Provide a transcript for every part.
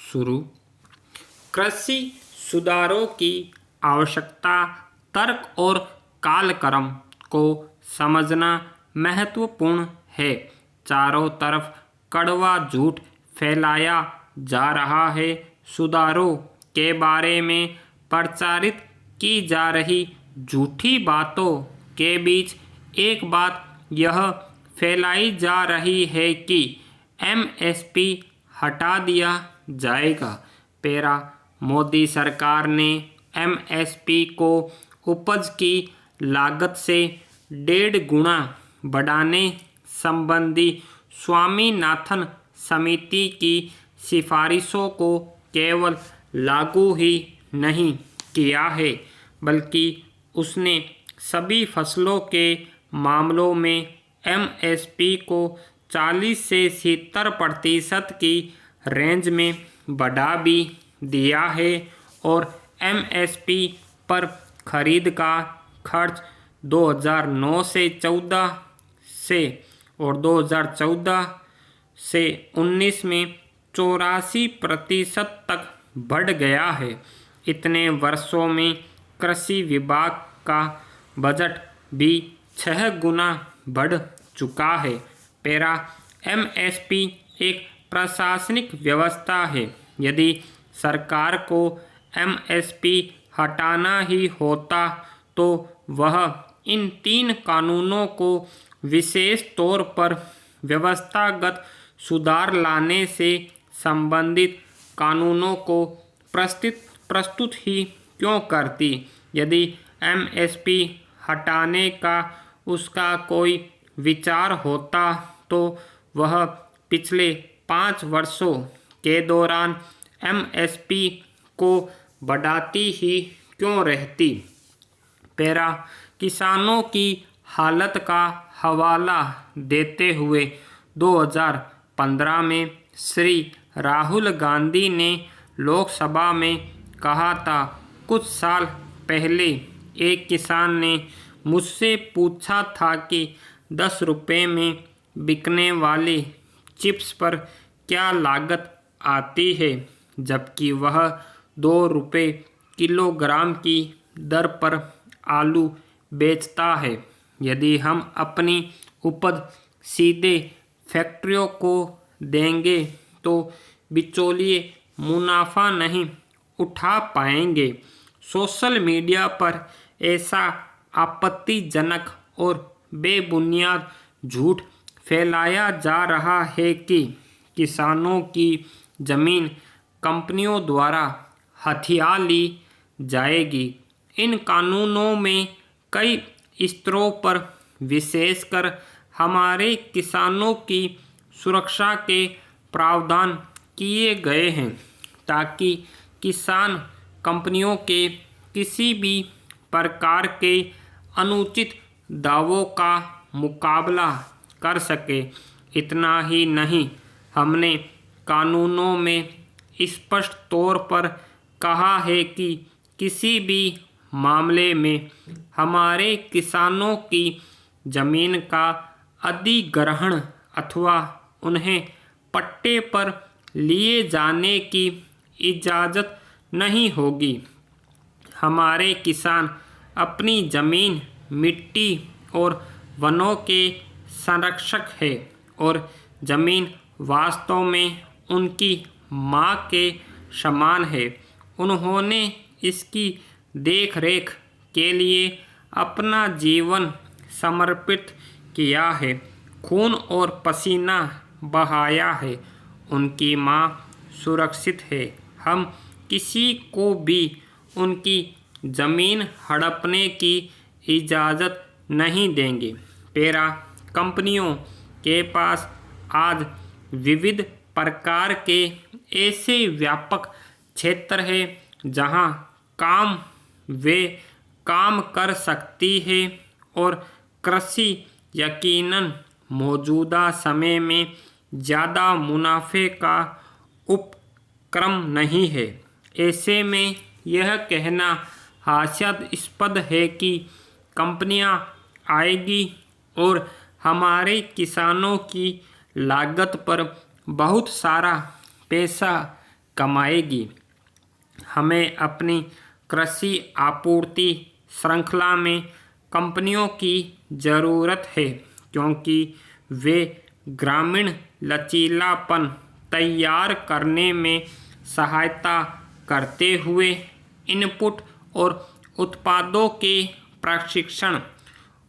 शुरू। कृषि सुधारों की आवश्यकता, तर्क और कालक्रम को समझना महत्वपूर्ण है। चारों तरफ कड़वा झूठ फैलाया जा रहा है। सुधारों के बारे में प्रचारित की जा रही झूठी बातों के बीच एक बात यह फैलाई जा रही है कि एमएसपी हटा दिया जाएगा। पैरा मोदी सरकार ने एमएसपी को उपज की लागत से 1.5 गुना बढ़ाने संबंधी स्वामीनाथन समिति की सिफारिशों को केवल लागू ही नहीं किया है, बल्कि उसने सभी फसलों के मामलों में एमएसपी को 40 से 70% की रेंज में बढ़ा भी दिया है और एमएसपी पर खरीद का खर्च 2009 से 14 से और 2014 से 19 में 84% तक बढ़ गया है। इतने वर्षों में कृषि विभाग का बजट भी 6 गुना बढ़ चुका है। पैरा एमएसपी एक प्रशासनिक व्यवस्था है। यदि सरकार को एमएसपी हटाना ही होता तो वह इन 3 कानूनों को विशेष तौर पर व्यवस्थागत सुधार लाने से संबंधित कानूनों को प्रस्तुत ही क्यों करती। यदि एमएसपी हटाने का उसका कोई विचार होता तो वह पिछले 5 वर्षों के दौरान एमएसपी को बढ़ाती ही क्यों रहती। पैरा किसानों की हालत का हवाला देते हुए 2015 में श्री राहुल गांधी ने लोकसभा में कहा था, कुछ साल पहले एक किसान ने मुझसे पूछा था कि 10 रुपये में बिकने वाले चिप्स पर क्या लागत आती है, जबकि वह 2 रुपये किलोग्राम की दर पर आलू बेचता है। यदि हम अपनी उपज सीधे फैक्ट्रियों को देंगे तो बिचौलिए मुनाफा नहीं उठा पाएंगे। सोशल मीडिया पर ऐसा आपत्तिजनक और बेबुनियाद झूठ फैलाया जा रहा है कि किसानों की जमीन कंपनियों द्वारा हथिया ली जाएगी। इन कानूनों में कई स्तरों पर विशेषकर हमारे किसानों की सुरक्षा के प्रावधान किए गए हैं ताकि किसान कंपनियों के किसी भी प्रकार के अनुचित दावों का मुकाबला कर सके। इतना ही नहीं, हमने कानूनों में स्पष्ट तौर पर कहा है कि किसी भी मामले में हमारे किसानों की जमीन का अधिग्रहण अथवा उन्हें पट्टे पर लिए जाने की इजाज़त नहीं होगी। हमारे किसान अपनी जमीन, मिट्टी और वनों के संरक्षक हैं और जमीन वास्तव में उनकी माँ के समान है। उन्होंने इसकी देखरेख के लिए अपना जीवन समर्पित किया है, खून और पसीना बहाया है। उनकी माँ सुरक्षित है। हम किसी को भी उनकी ज़मीन हड़पने की इजाज़त नहीं देंगे। पैरा कंपनियों के पास आज विविध प्रकार के ऐसे व्यापक क्षेत्र है जहां वे काम कर सकती है और कृषि यकीनन मौजूदा समय में ज़्यादा मुनाफे का उपक्रम नहीं है। ऐसे में यह कहना हास्यास्पद है कि कंपनियां आएगी और हमारे किसानों की लागत पर बहुत सारा पैसा कमाएगी। हमें अपनी कृषि आपूर्ति श्रृंखला में कंपनियों की ज़रूरत है, क्योंकि वे ग्रामीण लचीलापन तैयार करने में सहायता करते हुए इनपुट और उत्पादों के प्रशिक्षण,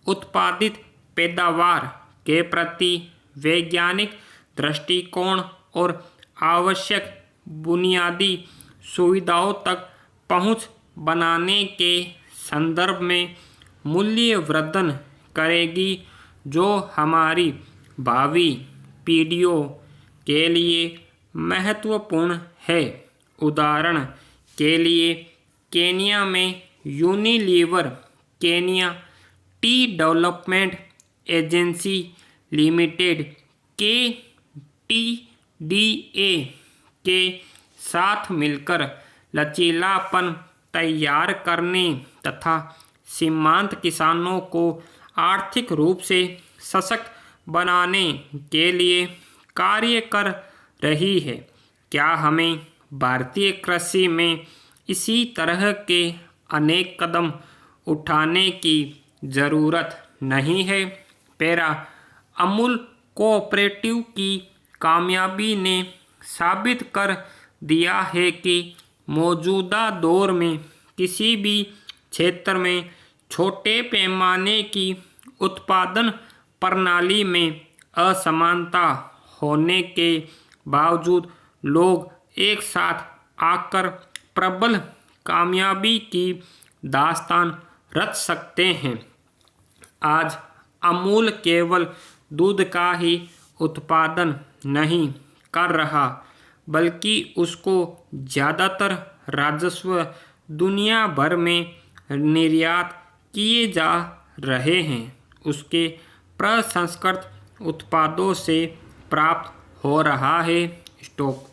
उत्पादित पैदावार के प्रति वैज्ञानिक दृष्टिकोण और आवश्यक बुनियादी सुविधाओं तक पहुंच बनाने के संदर्भ में मूल्यवर्धन करेगी, जो हमारी भावी पीढ़ियों के लिए महत्वपूर्ण है। उदाहरण के लिए केन्या में Unilever Kenya T development agency limited KTDA के साथ मिलकर लचीलापन तैयार करने तथा सीमांत किसानों को आर्थिक रूप से सशक्त बनाने के लिए कार्य कर रही है। क्या हमें भारतीय कृषि में इसी तरह के अनेक कदम उठाने की ज़रूरत नहीं है? पैरा अमूल कोऑपरेटिव की कामयाबी ने साबित कर दिया है कि मौजूदा दौर में किसी भी क्षेत्र में छोटे पैमाने की उत्पादन प्रणाली में असमानता होने के बावजूद लोग एक साथ आकर प्रबल कामयाबी की दास्तान रच सकते हैं। आज अमूल केवल दूध का ही उत्पादन नहीं कर रहा, बल्कि उसको ज़्यादातर राजस्व दुनिया भर में निर्यात किए जा रहे हैं, उसके प्रसंस्कृत उत्पादों से प्राप्त हो रहा है। स्टॉक